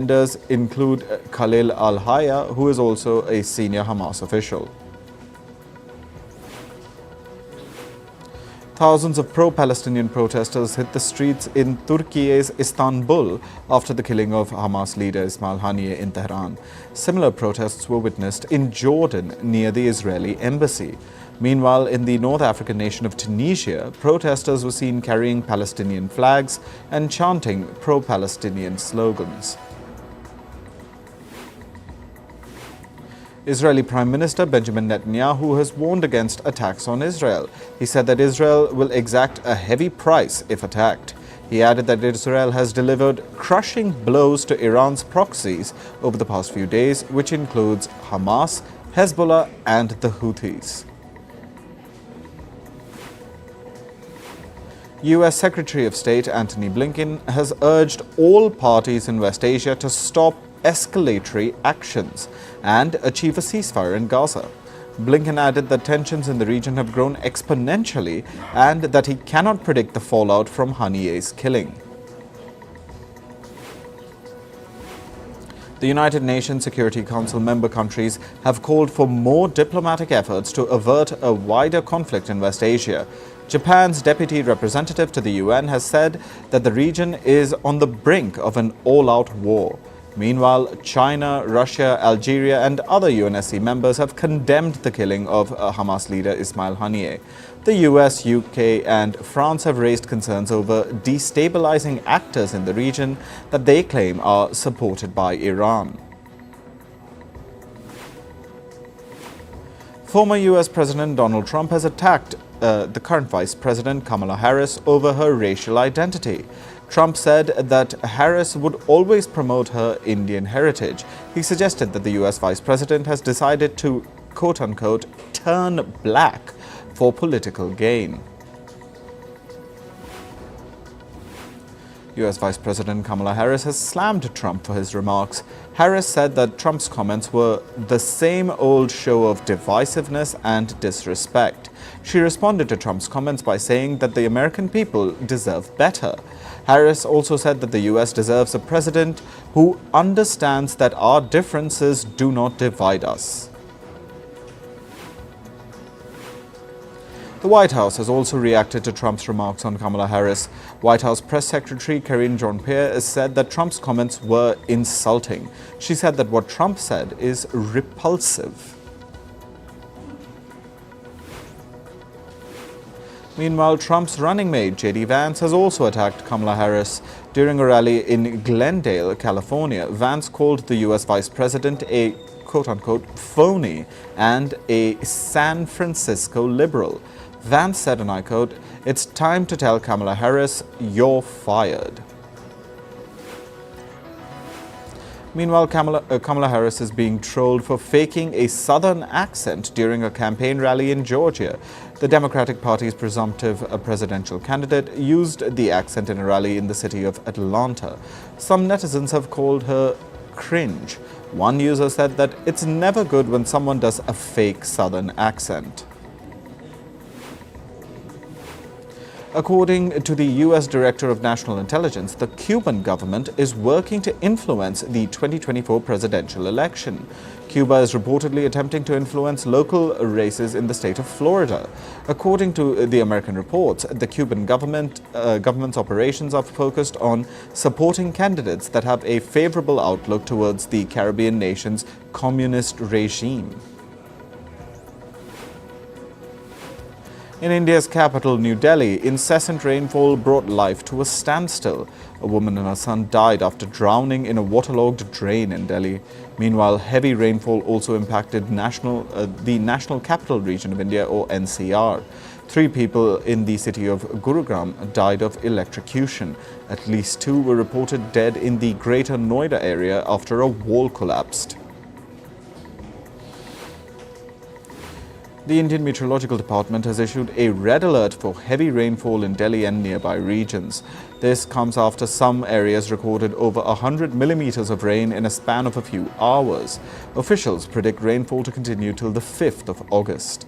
Defenders include Khalil al-Hayya, who is also a senior Hamas official. Thousands of pro-Palestinian protesters hit the streets in Turkey's Istanbul after the killing of Hamas leader Ismail Haniyeh in Tehran. Similar protests were witnessed in Jordan near the Israeli embassy. Meanwhile, in the North African nation of Tunisia, protesters were seen carrying Palestinian flags and chanting pro-Palestinian slogans. Israeli Prime Minister Benjamin Netanyahu has warned against attacks on Israel. He said that Israel will exact a heavy price if attacked. He added that Israel has delivered crushing blows to Iran's proxies over the past few days, which includes Hamas, Hezbollah and the Houthis. U.S. Secretary of State Antony Blinken has urged all parties in West Asia to stop escalatory actions and achieve a ceasefire in Gaza. Blinken added that tensions in the region have grown exponentially and that he cannot predict the fallout from Haniyeh's killing. The United Nations Security Council member countries have called for more diplomatic efforts to avert a wider conflict in West Asia. Japan's deputy representative to the UN has said that the region is on the brink of an all-out war. Meanwhile, China, Russia, Algeria and other UNSC members have condemned the killing of Hamas leader Ismail Haniyeh. The US, UK and France have raised concerns over destabilizing actors in the region that they claim are supported by Iran. Former US President Donald Trump has attacked the current Vice President Kamala Harris over her racial identity. Trump said that Harris would always promote her Indian heritage. He suggested that the US Vice President has decided to, quote-unquote, turn black for political gain. US Vice President Kamala Harris has slammed Trump for his remarks. Harris said that Trump's comments were the same old show of divisiveness and disrespect. She responded to Trump's comments by saying that the American people deserve better. Harris also said that the US deserves a president who understands that our differences do not divide us. The White House has also reacted to Trump's remarks on Kamala Harris. White House Press Secretary Karine Jean-Pierre has said that Trump's comments were insulting. She said that what Trump said is repulsive. Meanwhile, Trump's running mate, J.D. Vance, has also attacked Kamala Harris. During a rally in Glendale, California, Vance called the U.S. Vice President a quote-unquote phony and a San Francisco liberal. Vance said, and I quote, "It's time to tell Kamala Harris, you're fired." Meanwhile, Kamala Harris is being trolled for faking a Southern accent during a campaign rally in Georgia. The Democratic Party's presumptive presidential candidate used the accent in a rally in the city of Atlanta. Some netizens have called her cringe. One user said that it's never good when someone does a fake Southern accent. According to the U.S. Director of National Intelligence, the Cuban government is working to influence the 2024 presidential election. Cuba is reportedly attempting to influence local races in the state of Florida. According to the American reports, the Cuban government's operations are focused on supporting candidates that have a favorable outlook towards the Caribbean nation's communist regime. In India's capital, New Delhi, incessant rainfall brought life to a standstill. A woman and her son died after drowning in a waterlogged drain in Delhi. Meanwhile, heavy rainfall also impacted the National Capital Region of India, or NCR. 3 people in the city of Gurugram died of electrocution. At least 2 were reported dead in the Greater Noida area after a wall collapsed. The Indian Meteorological Department has issued a red alert for heavy rainfall in Delhi and nearby regions. This comes after some areas recorded over 100 millimeters of rain in a span of a few hours. Officials predict rainfall to continue till the 5th of August.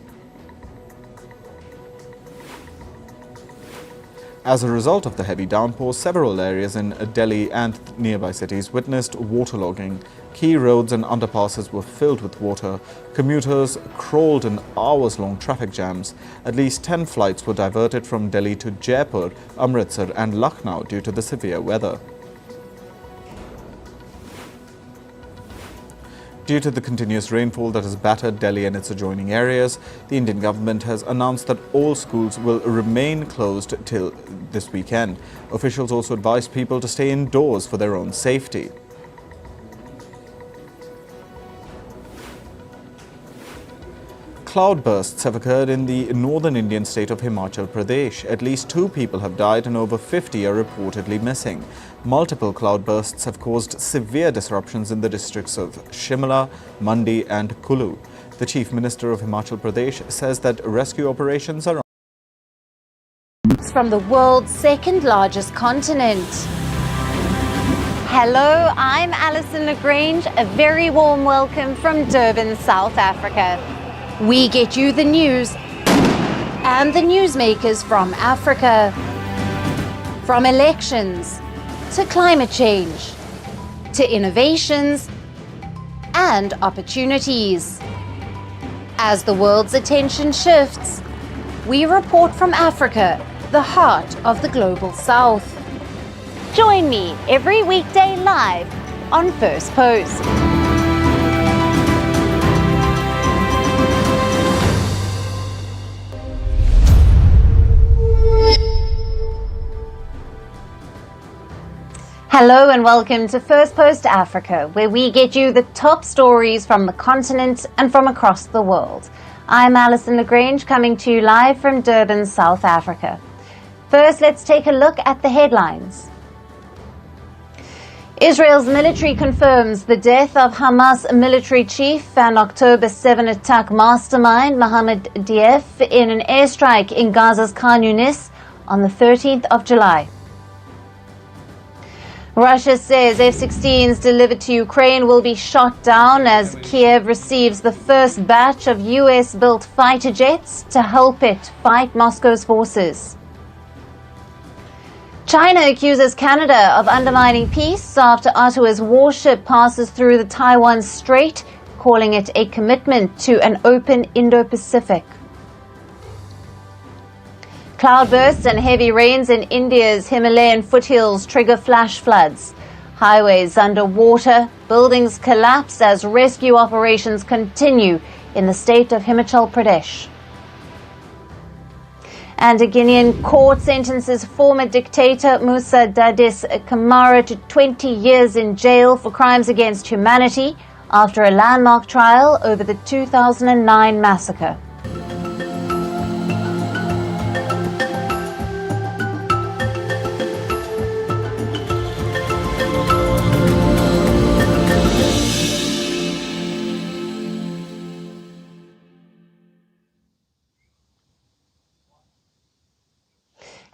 As a result of the heavy downpour, several areas in Delhi and nearby cities witnessed waterlogging. Key roads and underpasses were filled with water. Commuters crawled in hours-long traffic jams. At least 10 flights were diverted from Delhi to Jaipur, Amritsar and Lucknow due to the severe weather. Due to the continuous rainfall that has battered Delhi and its adjoining areas, the Indian government has announced that all schools will remain closed till this weekend. Officials also advised people to stay indoors for their own safety. Cloudbursts have occurred in the northern Indian state of Himachal Pradesh. At least 2 people have died and over 50 are reportedly missing. Multiple cloudbursts have caused severe disruptions in the districts of Shimla, Mandi and Kullu. The Chief Minister of Himachal Pradesh says that rescue operations are from the world's second largest continent. Hello, I'm Alyson Le Grange. A very warm welcome from Durban, South Africa. We get you the news and the newsmakers from Africa. From elections to climate change to innovations and opportunities. As the world's attention shifts, we report from Africa, the heart of the global South. Join me every weekday live on First Post. Hello and welcome to Firstpost Africa, where we get you the top stories from the continent and from across the world. I'm Alyson Le Grange, coming to you live from Durban, South Africa. First, let's take a look at the headlines. Israel's military confirms the death of Hamas military chief and October 7 attack mastermind Mohammed Deif in an airstrike in Gaza's Khan Yunis on the 13th of July. Russia says F-16s delivered to Ukraine will be shot down as Kiev receives the first batch of US-built fighter jets to help it fight Moscow's forces. China accuses Canada of undermining peace after Ottawa's warship passes through the Taiwan Strait, calling it a commitment to an open Indo-Pacific. Cloudbursts and heavy rains in India's Himalayan foothills trigger flash floods. Highways underwater, buildings collapse as rescue operations continue in the state of Himachal Pradesh. And a Guinean court sentences former dictator Musa Dadis Camara to 20 years in jail for crimes against humanity after a landmark trial over the 2009 massacre.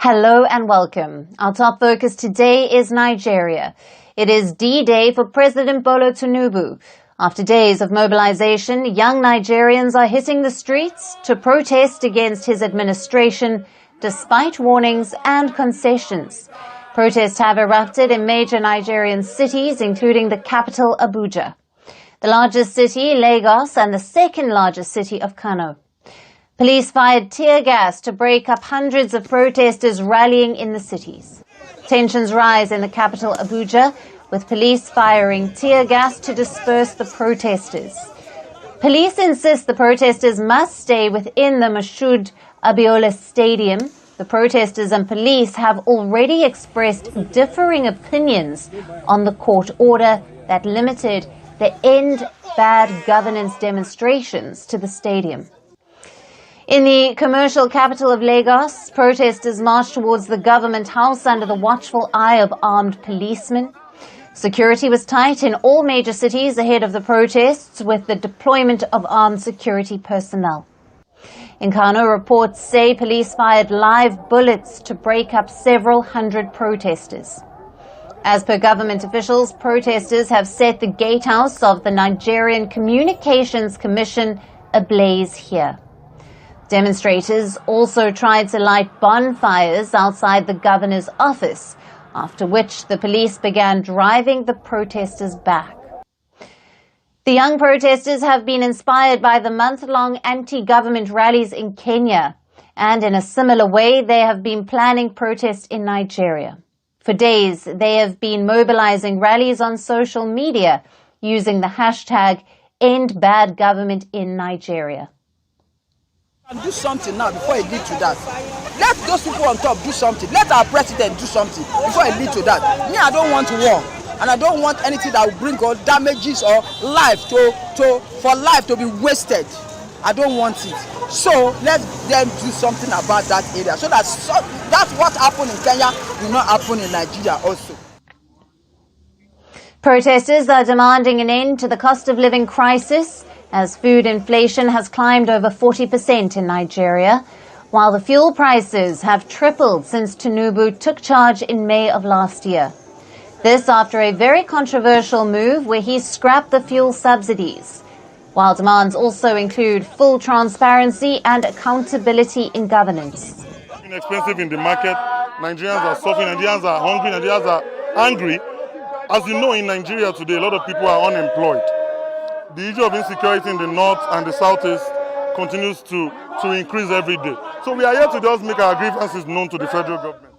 Hello and welcome. Our top focus today is Nigeria. It is D-Day for President Bola Tinubu. After days of mobilization, young Nigerians are hitting the streets to protest against his administration, despite warnings and concessions. Protests have erupted in major Nigerian cities, including the capital Abuja, the largest city, Lagos, and the second largest city of Kano. Police fired tear gas to break up hundreds of protesters rallying in the cities. Tensions rise in the capital Abuja, with police firing tear gas to disperse the protesters. Police insist the protesters must stay within the Mashood Abiola Stadium. The protesters and police have already expressed differing opinions on the court order that limited the End Bad Governance demonstrations to the stadium. In the commercial capital of Lagos, protesters marched towards the government house under the watchful eye of armed policemen. Security was tight in all major cities ahead of the protests, with the deployment of armed security personnel. In Kano, reports say police fired live bullets to break up several hundred protesters. As per government officials, protesters have set the gatehouse of the Nigerian Communications Commission ablaze here. Demonstrators also tried to light bonfires outside the governor's office, after which the police began driving the protesters back. The young protesters have been inspired by the month-long anti-government rallies in Kenya, and in a similar way they have been planning protests in Nigeria. For days, they have been mobilizing rallies on social media using the hashtag #EndBadGovernment in Nigeria. Do something now before it leads to that. Let those people on top do something. Let our president do something before it leads to that. Me, I don't want war, and I don't want anything that will bring or damages or life for life to be wasted. I don't want it. So let them do something about that area, so that's what happened in Kenya will not happen in Nigeria also. Protesters are demanding an end to the cost of living crisis, as food inflation has climbed over 40% in Nigeria, while the fuel prices have tripled since Tinubu took charge in May of last year. This after a very controversial move where he scrapped the fuel subsidies, while demands also include full transparency and accountability in governance. It's been expensive in the market. Nigerians are suffering, Nigerians are hungry, Nigerians are angry. As you know, in Nigeria today, a lot of people are unemployed. The issue of insecurity in the north and the southeast continues to increase every day. So we are here to just make our grievances known to the federal government.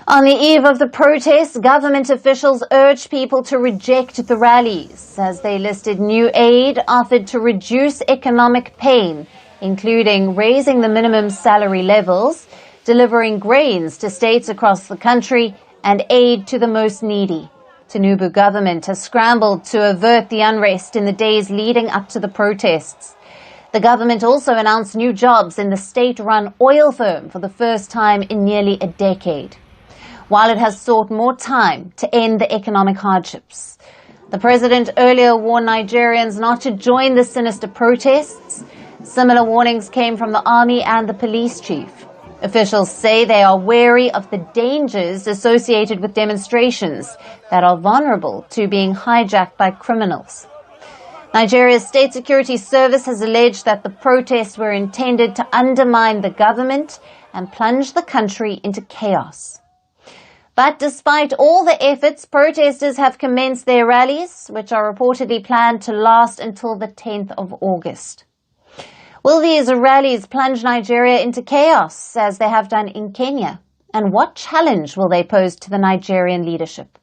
On the eve of the protests, government officials urged people to reject the rallies as they listed new aid offered to reduce economic pain, including raising the minimum salary levels, delivering grains to states across the country, and aid to the most needy. Tinubu government has scrambled to avert the unrest in the days leading up to the protests. The government also announced new jobs in the state-run oil firm for the first time in nearly a decade, while it has sought more time to end the economic hardships. The president earlier warned Nigerians not to join the sinister protests. Similar warnings came from the army and the police chief. Officials say they are wary of the dangers associated with demonstrations that are vulnerable to being hijacked by criminals. Nigeria's State Security Service has alleged that the protests were intended to undermine the government and plunge the country into chaos. But despite all the efforts, protesters have commenced their rallies, which are reportedly planned to last until the 10th of August. Will these rallies plunge Nigeria into chaos, as they have done in Kenya? And what challenge will they pose to the Nigerian leadership?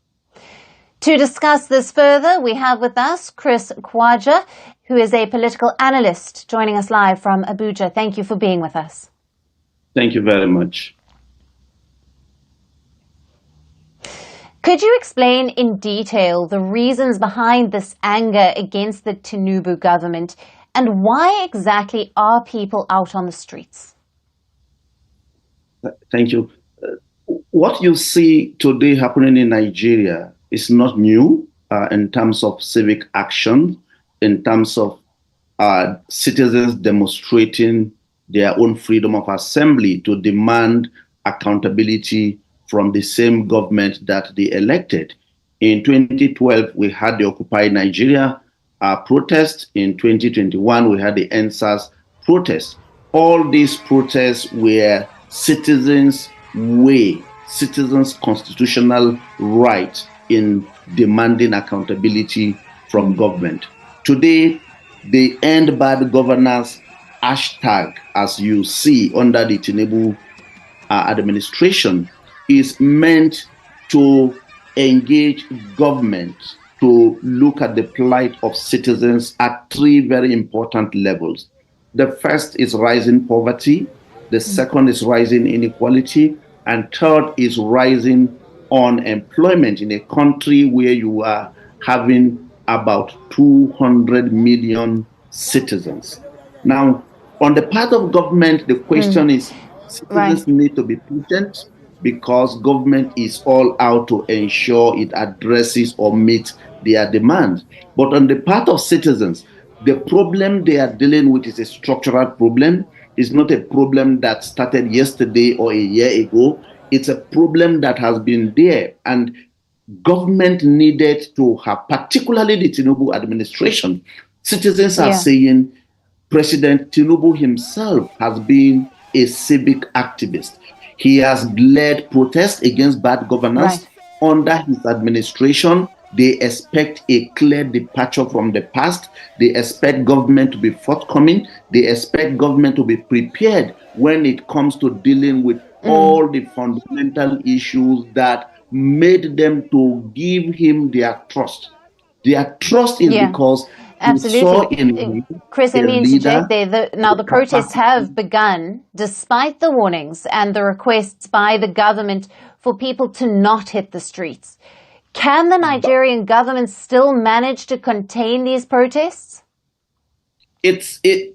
To discuss this further, we have with us Chris Kwaja, who is a political analyst, joining us live from Abuja. Thank you for being with us. Thank you very much. Could you explain in detail the reasons behind this anger against the Tinubu government, and why exactly are people out on the streets? Thank you. What you see today happening in Nigeria is not new in terms of civic action, in terms of citizens demonstrating their own freedom of assembly to demand accountability from the same government that they elected. In 2012, we had the Occupy Nigeria protest. In 2021, we had the NSAS protest. All these protests were citizens' constitutional right in demanding accountability from government. Today, the End Bad Governance hashtag, as you see under the Tinubu administration, is meant to engage government to look at the plight of citizens at three very important levels. The first is rising poverty, the second is rising inequality, and third is rising unemployment in a country where you are having about 200 million citizens. Now, on the part of government, the question is citizens need to be patient, because government is all out to ensure it addresses or meets their demands. But on the part of citizens, the problem they are dealing with is a structural problem. It's not a problem that started yesterday or a year ago. It's a problem that has been there, and government needed to have, particularly the Tinubu administration. Citizens are saying President Tinubu himself has been a civic activist. He has led protests against bad governance. Right. Under his administration, they expect a clear departure from the past. They expect government to be forthcoming. They expect government to be prepared when it comes to dealing with all the fundamental issues that made them to give him their trust. Their trust is because they saw in Chris, I a mean to check leader. there. Now, the protests have begun despite the warnings and the requests by the government for people to not hit the streets. Can the Nigerian government still manage to contain these protests? The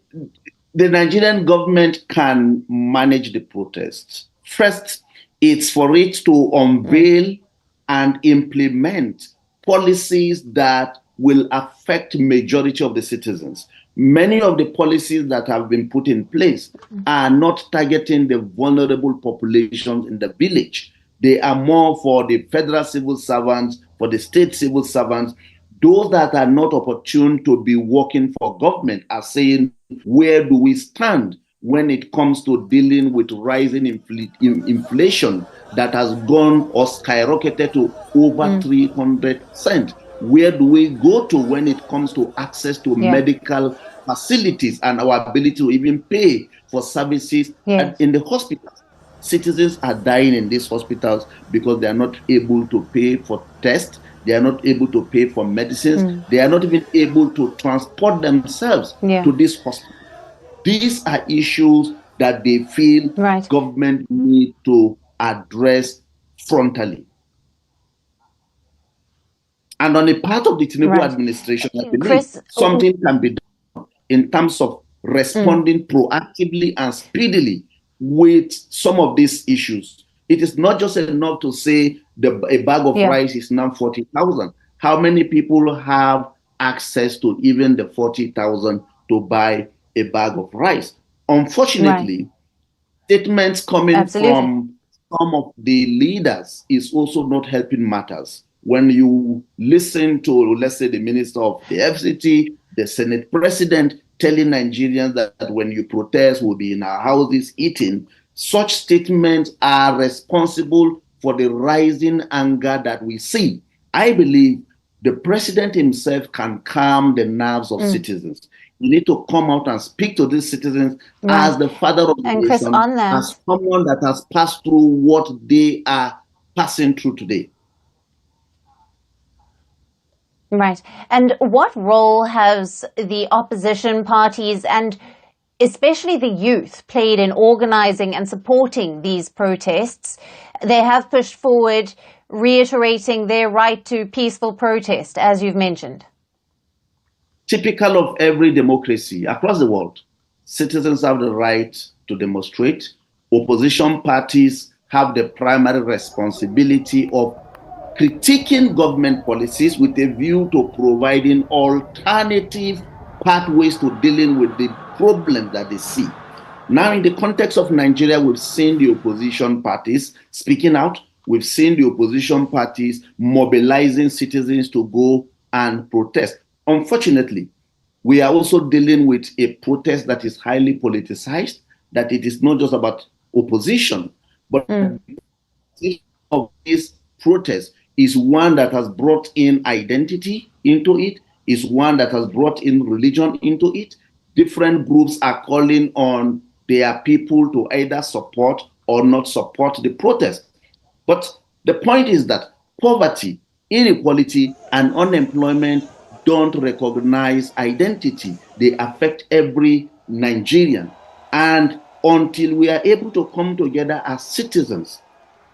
Nigerian government can manage the protests. First, it's for it to unveil and implement policies that will affect majority of the citizens. Many of the policies that have been put in place are not targeting the vulnerable populations in the village. They are more for the federal civil servants, for the state civil servants. Those that are not opportune to be working for government are saying, where do we stand when it comes to dealing with rising inflation that has gone or skyrocketed to over 300%? Where do we go to when it comes to access to medical facilities and our ability to even pay for services in the hospitals? Citizens are dying in these hospitals because they are not able to pay for tests. They are not able to pay for medicines. They are not even able to transport themselves to this hospital. These are issues that they feel government need to address frontally. And on the part of the Tinubu administration, I believe something can be done in terms of responding proactively and speedily with some of these issues. It is not just enough to say a bag of rice is now 40,000. How many people have access to even the 40,000 to buy a bag of rice? Unfortunately, statements coming from some of the leaders is also not helping matters. When you listen to, let's say, the Minister of the FCT, the Senate President telling Nigerians that when you protest, we'll be in our houses eating, such statements are responsible for the rising anger that we see. I believe the president himself can calm the nerves of citizens. You need to come out and speak to these citizens as the father of the nation, as someone that has passed through what they are passing through today. Right. And what role has the opposition parties and especially the youth played in organizing and supporting these protests? They have pushed forward, reiterating their right to peaceful protest, as you've mentioned. Typical of every democracy across the world, citizens have the right to demonstrate. Opposition parties have the primary responsibility of critiquing government policies with a view to providing alternative pathways to dealing with the problems that they see. Now, in the context of Nigeria, we've seen the opposition parties speaking out. We've seen the opposition parties mobilizing citizens to go and protest. Unfortunately, we are also dealing with a protest that is highly politicized, that it is not just about opposition, but of this protest is one that has brought in identity into it, is one that has brought in religion into it. Different groups are calling on their people to either support or not support the protest. But the point is that poverty, inequality, and unemployment don't recognize identity. They affect every Nigerian. And until we are able to come together as citizens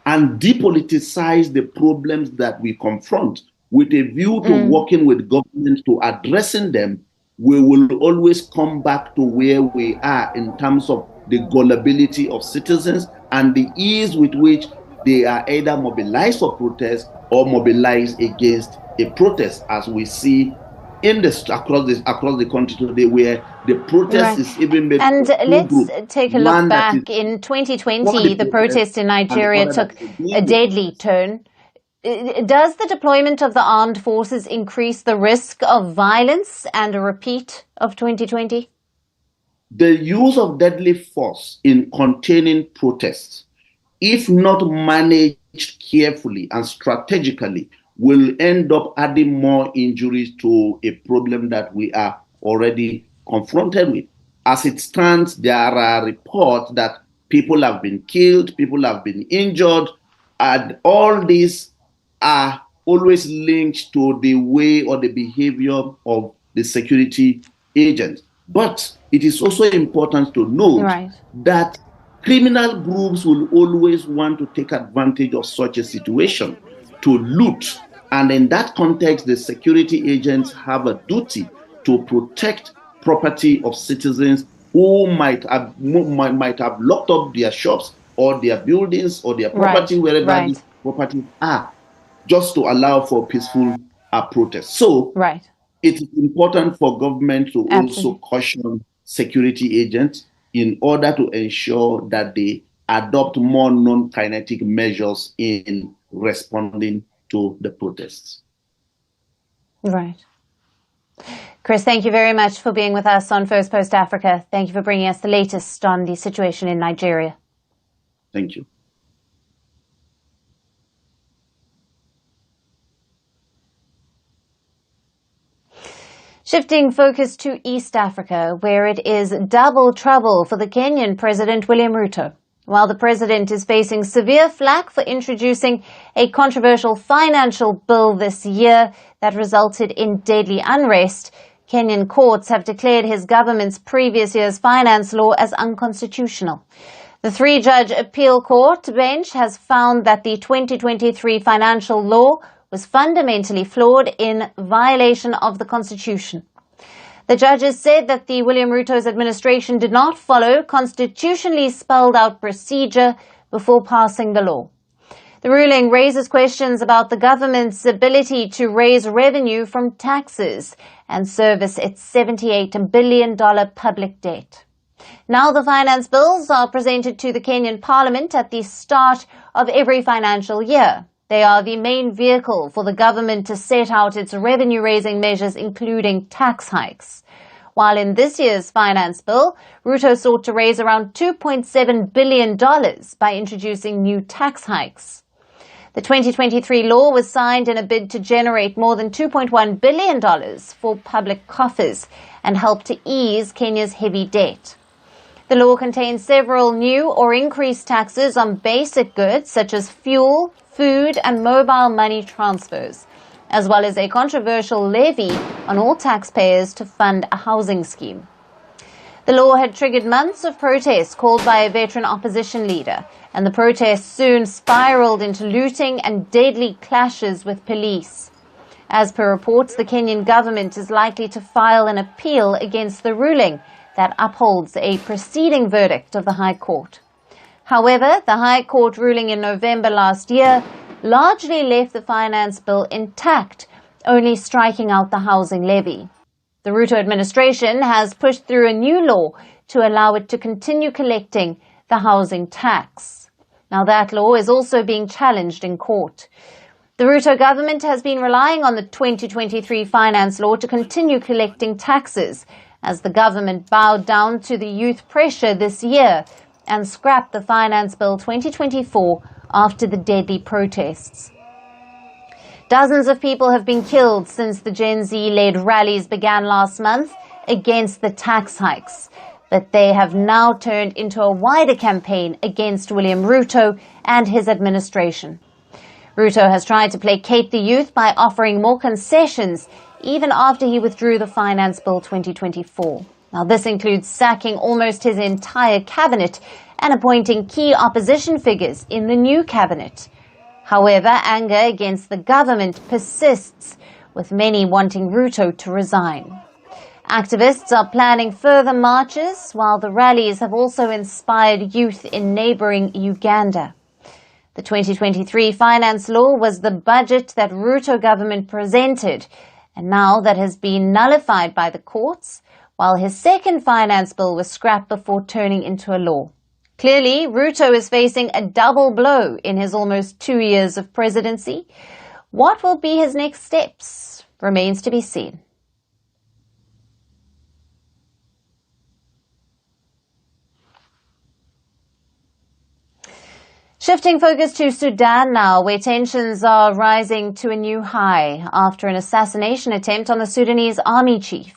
and depoliticize the problems that we confront with a view to working with government to addressing them, we will always come back to where we are in terms of the gullibility of citizens and the ease with which they are either mobilized for protest or mobilized against a protest, as we see in across the country today, where the protest is even made. And let's take a look back. In 2020, the protest in Nigeria took a deadly turn. Does the deployment of the armed forces increase the risk of violence and a repeat of 2020? the use of deadly force in containing protests, if not managed carefully and strategically, will end up adding more injuries to a problem that we are already confronted with. As it stands, there are reports that people have been killed, people have been injured, and all these are always linked to the way or the behavior of the security agents. But it is also important to note that criminal groups will always want to take advantage of such a situation to loot. And in that context, the security agents have a duty to protect property of citizens who might have locked up their shops or their buildings or their property, wherever these properties are, just to allow for peaceful protest. So it is important for government to also caution security agents in order to ensure that they adopt more non-kinetic measures in responding to the protests. Right. Chris, thank you very much for being with us on Firstpost Africa. Thank you for bringing us the latest on the situation in Nigeria. Thank you. Shifting focus to East Africa, where it is double trouble for the Kenyan President William Ruto. While the president is facing severe flack for introducing a controversial financial bill this year that resulted in deadly unrest, Kenyan courts have declared his government's previous year's finance law as unconstitutional. The three-judge appeal court bench has found that the 2023 financial law was fundamentally flawed in violation of the Constitution. The judges said that the William Ruto's administration did not follow constitutionally spelled out procedure before passing the law. The ruling raises questions about the government's ability to raise revenue from taxes and service its $78 billion public debt. Now the finance bills are presented to the Kenyan Parliament at the start of every financial year. They are the main vehicle for the government to set out its revenue-raising measures, including tax hikes. While in this year's finance bill, Ruto sought to raise around $2.7 billion by introducing new tax hikes. The 2023 law was signed in a bid to generate more than $2.1 billion for public coffers and help to ease Kenya's heavy debt. The law contains several new or increased taxes on basic goods such as fuel, food and mobile money transfers, as well as a controversial levy on all taxpayers to fund a housing scheme. The law had triggered months of protests called by a veteran opposition leader, and the protests soon spiraled into looting and deadly clashes with police. As per reports, the Kenyan government is likely to file an appeal against the ruling that upholds a preceding verdict of the High Court. However, the High Court ruling in November last year largely left the finance bill intact, only striking out the housing levy. The Ruto administration has pushed through a new law to allow it to continue collecting the housing tax. Now that law is also being challenged in court. The Ruto government has been relying on the 2023 finance law to continue collecting taxes, as the government bowed down to the youth pressure this year and scrapped the Finance Bill 2024 after the deadly protests. Dozens of people have been killed since the Gen Z-led rallies began last month against the tax hikes, but they have now turned into a wider campaign against William Ruto and his administration. Ruto has tried to placate the youth by offering more concessions even after he withdrew the Finance Bill 2024. Now, this includes sacking almost his entire cabinet and appointing key opposition figures in the new cabinet. However, anger against the government persists, with many wanting Ruto to resign. Activists are planning further marches, while the rallies have also inspired youth in neighboring Uganda. The 2023 finance law was the budget that Ruto government presented, and now that has been nullified by the courts, while his second finance bill was scrapped before turning into a law. Clearly, Ruto is facing a double blow in his almost 2 years of presidency. What will be his next steps remains to be seen. Shifting focus to Sudan now, where tensions are rising to a new high after an assassination attempt on the Sudanese army chief.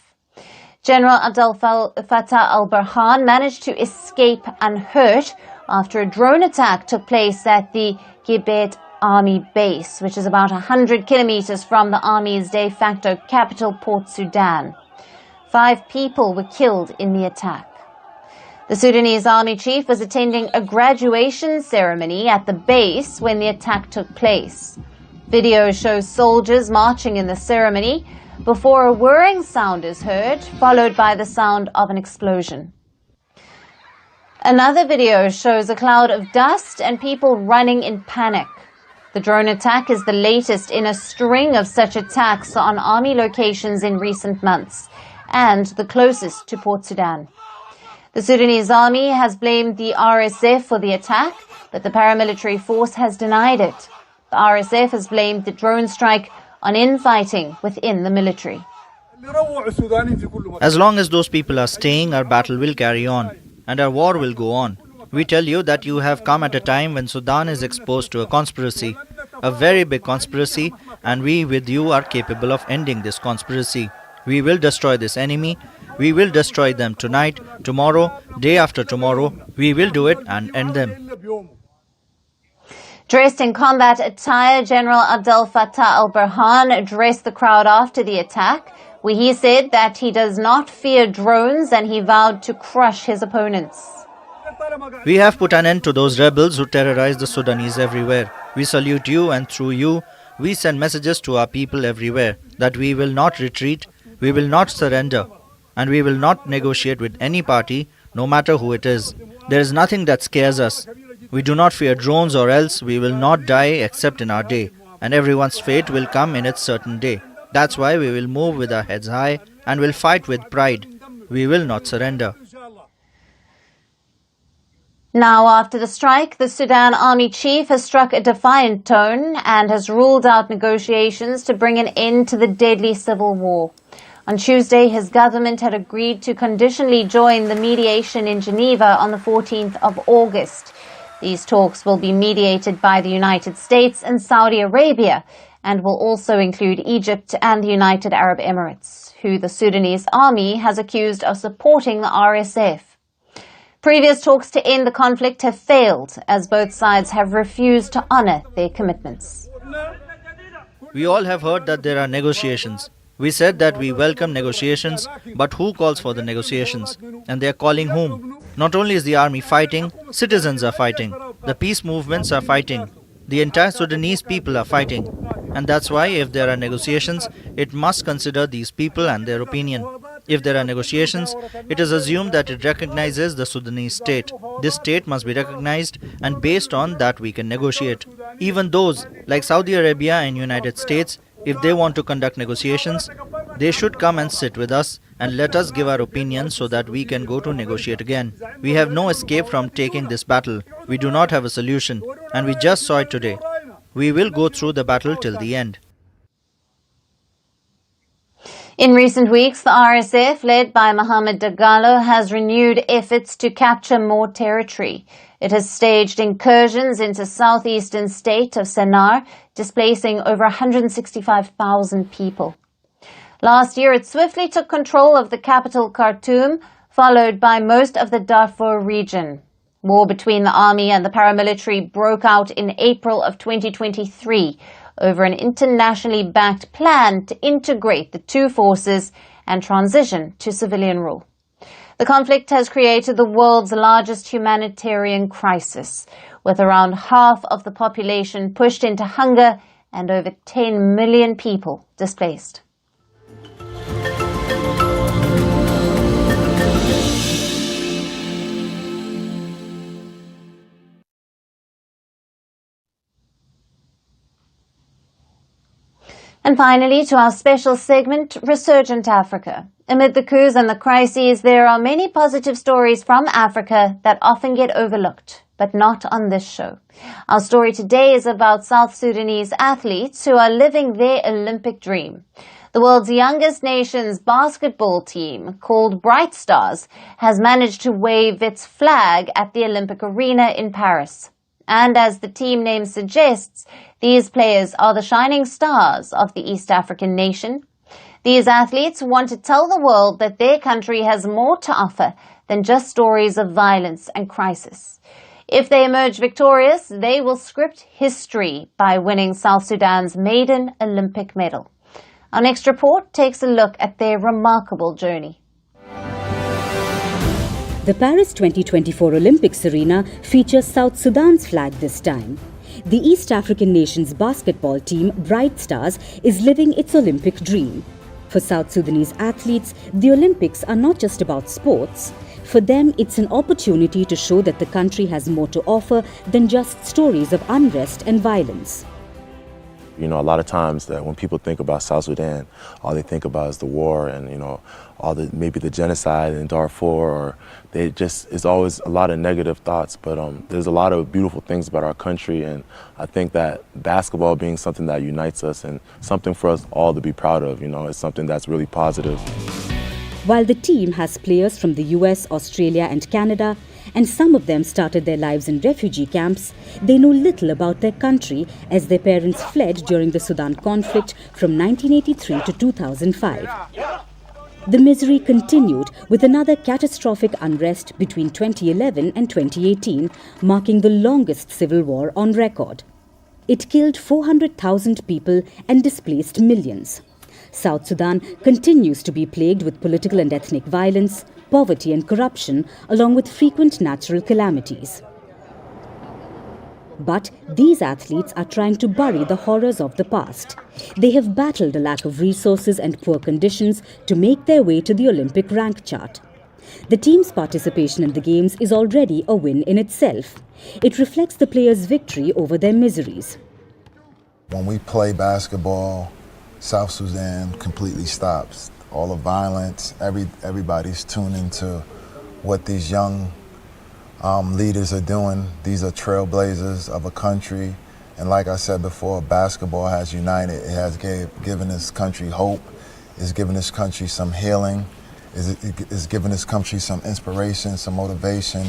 General Abdel Fattah Al-Burhan managed to escape unhurt after a drone attack took place at the Gibet Army base, which is about 100 kilometers from the army's de facto capital, Port Sudan. 5 people were killed in the attack. The Sudanese army chief was attending a graduation ceremony at the base when the attack took place. Video shows soldiers marching in the ceremony before a whirring sound is heard, followed by the sound of an explosion. Another video shows a cloud of dust and people running in panic. The drone attack is the latest in a string of such attacks on army locations in recent months, and the closest to Port Sudan. The Sudanese army has blamed the RSF for the attack, but the paramilitary force has denied it. The RSF has blamed the drone strike on infighting within the military. As long as those people are staying, our battle will carry on, and our war will go on. We tell you that you have come at a time when Sudan is exposed to a conspiracy, a very big conspiracy, and we with you are capable of ending this conspiracy. We will destroy this enemy. We will destroy them tonight, tomorrow, day after tomorrow. We will do it and end them. Dressed in combat attire, General Abdel Fattah Al-Burhan addressed the crowd after the attack, where he said that he does not fear drones and he vowed to crush his opponents. We have put an end to those rebels who terrorize the Sudanese everywhere. We salute you, and through you, we send messages to our people everywhere that we will not retreat, we will not surrender, and we will not negotiate with any party, no matter who it is. There is nothing that scares us. We do not fear drones, or else we will not die except in our day, and everyone's fate will come in its certain day. That's why we will move with our heads high and will fight with pride. We will not surrender. Now, after the strike, the Sudan army chief has struck a defiant tone and has ruled out negotiations to bring an end to the deadly civil war. On Tuesday, his government had agreed to conditionally join the mediation in Geneva on the 14th of August. These talks will be mediated by the United States and Saudi Arabia and will also include Egypt and the United Arab Emirates, who the Sudanese army has accused of supporting the RSF. Previous talks to end the conflict have failed, as both sides have refused to honor their commitments. We all have heard that there are negotiations. We said that we welcome negotiations, but who calls for the negotiations? And they are calling whom? Not only is the army fighting, citizens are fighting. The peace movements are fighting. The entire Sudanese people are fighting. And that's why if there are negotiations, it must consider these people and their opinion. If there are negotiations, it is assumed that it recognizes the Sudanese state. This state must be recognized, and based on that we can negotiate. Even those like Saudi Arabia and United States, if they want to conduct negotiations, they should come and sit with us and let us give our opinion so that we can go to negotiate again. We have no escape from taking this battle. We do not have a solution, and we just saw it today. We will go through the battle till the end. In recent weeks, the RSF, led by Mohamed Dagalo, has renewed efforts to capture more territory. It has staged incursions into southeastern state of Sennar, displacing over 165,000 people. Last year, it swiftly took control of the capital Khartoum, followed by most of the Darfur region. War between the army and the paramilitary broke out in April of 2023 over an internationally backed plan to integrate the two forces and transition to civilian rule. The conflict has created the world's largest humanitarian crisis, with around half of the population pushed into hunger and over 10 million people displaced. And finally, to our special segment, Resurgent Africa. Amid the coups and the crises, there are many positive stories from Africa that often get overlooked, but not on this show. Our story today is about South Sudanese athletes who are living their Olympic dream. The world's youngest nation's basketball team, called Bright Stars, has managed to wave its flag at the Olympic Arena in Paris. And as the team name suggests, these players are the shining stars of the East African nation. These athletes want to tell the world that their country has more to offer than just stories of violence and crisis. If they emerge victorious, they will script history by winning South Sudan's maiden Olympic medal. Our next report takes a look at their remarkable journey. The Paris 2024 Olympics arena features South Sudan's flag this time. The East African nation's basketball team, Bright Stars, is living its Olympic dream. For South Sudanese athletes, the Olympics are not just about sports. For them, it's an opportunity to show that the country has more to offer than just stories of unrest and violence. You know, a lot of times that when people think about South Sudan, all they think about is the war and, you know, maybe the genocide in Darfur, or it's always a lot of negative thoughts. But there's a lot of beautiful things about our country, and I think that basketball being something that unites us and something for us all to be proud of, you know, it's something that's really positive. While the team has players from the US, Australia and Canada, and some of them started their lives in refugee camps, they know little about their country as their parents fled during the Sudan conflict from 1983 to 2005. The misery continued with another catastrophic unrest between 2011 and 2018, marking the longest civil war on record. It killed 400,000 people and displaced millions. South Sudan continues to be plagued with political and ethnic violence, poverty and corruption, along with frequent natural calamities. But these athletes are trying to bury the horrors of the past. They have battled a lack of resources and poor conditions to make their way to the Olympic rank chart. The team's participation in the Games is already a win in itself. It reflects the players' victory over their miseries. When we play basketball, South Sudan completely stops. All the violence, everybody's tuned into what these young leaders are doing. These are trailblazers of a country. And like I said before, basketball has united. It has given this country hope. It's given this country some healing. It's given this country some inspiration, some motivation.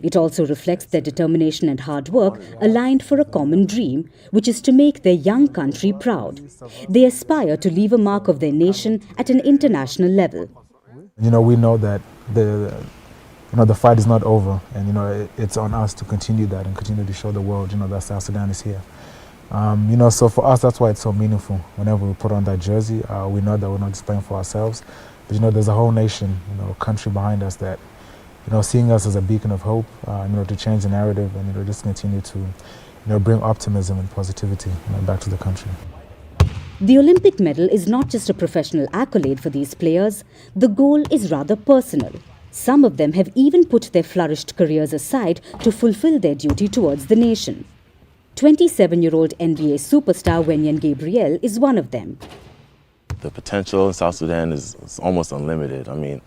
It also reflects their determination and hard work aligned for a common dream, which is to make their young country proud. They aspire to leave a mark of their nation at an international level. You know, we know that the fight is not over, and you know it's on us to continue that and continue to show the world, you know, that South Sudan is here. You know, so for us, that's why it's so meaningful. Whenever we put on that jersey, we know that we're not just playing for ourselves, but you know, there's a whole nation, you know, country behind us that, you know, seeing us as a beacon of hope, you know, to change the narrative and, you know, just continue to, you know, bring optimism and positivity, you know, back to the country. The Olympic medal is not just a professional accolade for these players. The goal is rather personal. Some of them have even put their flourished careers aside to fulfill their duty towards the nation. 27-year-old NBA superstar Wenyan Gabriel is one of them. The potential in South Sudan is almost unlimited. I mean,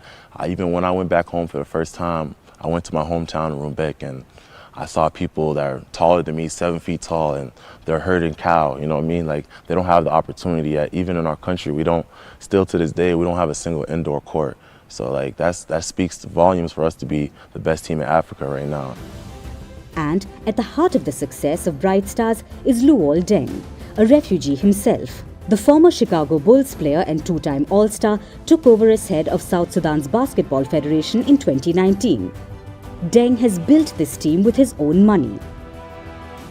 even when I went back home for the first time, I went to my hometown in Rumbek, and I saw people that are taller than me, 7 feet tall, and they're herding cow, you know what I mean? Like, they don't have the opportunity yet. Even in our country, still to this day, we don't have a single indoor court. So, like, that speaks volumes for us to be the best team in Africa right now. And at the heart of the success of Bright Stars is Luol Deng, a refugee himself. The former Chicago Bulls player and two-time All-Star took over as head of South Sudan's Basketball Federation in 2019. Deng has built this team with his own money.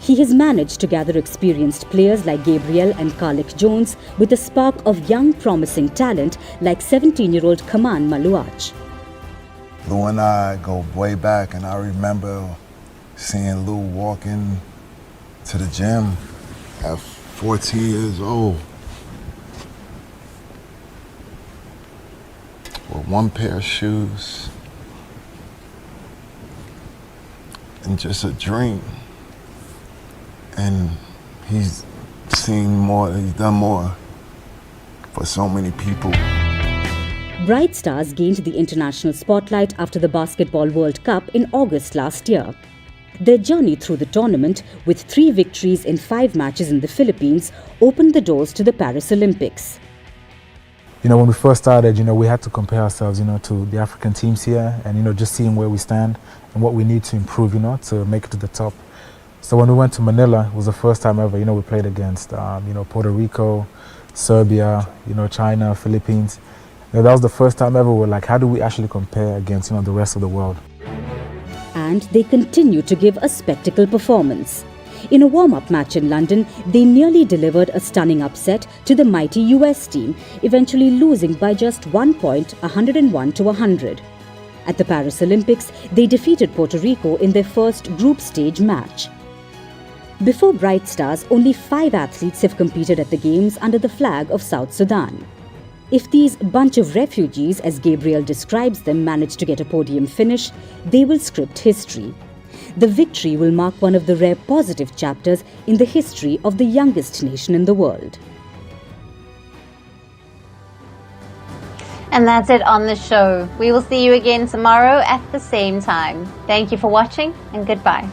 He has managed to gather experienced players like Gabriel and Karlik Jones with a spark of young promising talent like 17-year-old Kaman Maluach. Lou and I go way back, and I remember seeing Lou walking to the gym at 14 years old. With one pair of shoes and just a dream. And he's seen more, he's done more for so many people. Bright Stars gained the international spotlight after the Basketball World Cup in August last year. Their journey through the tournament, with 3 victories in 5 matches in the Philippines, opened the doors to the Paris Olympics. You know, when we first started, you know, we had to compare ourselves, you know, to the African teams here, and, you know, just seeing where we stand and what we need to improve, you know, to make it to the top. So when we went to Manila, it was the first time ever, we played against, Puerto Rico, Serbia, China, Philippines. That was the first time ever we're like, how do we actually compare against, the rest of the world? And they continue to give a spectacle performance. In a warm-up match in London, they nearly delivered a stunning upset to the mighty US team, eventually losing by just 1 point, 101-100. At the Paris Olympics, they defeated Puerto Rico in their first group stage match. Before Bright Stars, only 5 athletes have competed at the Games under the flag of South Sudan. If these bunch of refugees, as Gabriel describes them, manage to get a podium finish, they will script history. The victory will mark one of the rare positive chapters in the history of the youngest nation in the world. And that's it on the show. We will see you again tomorrow at the same time. Thank you for watching and goodbye.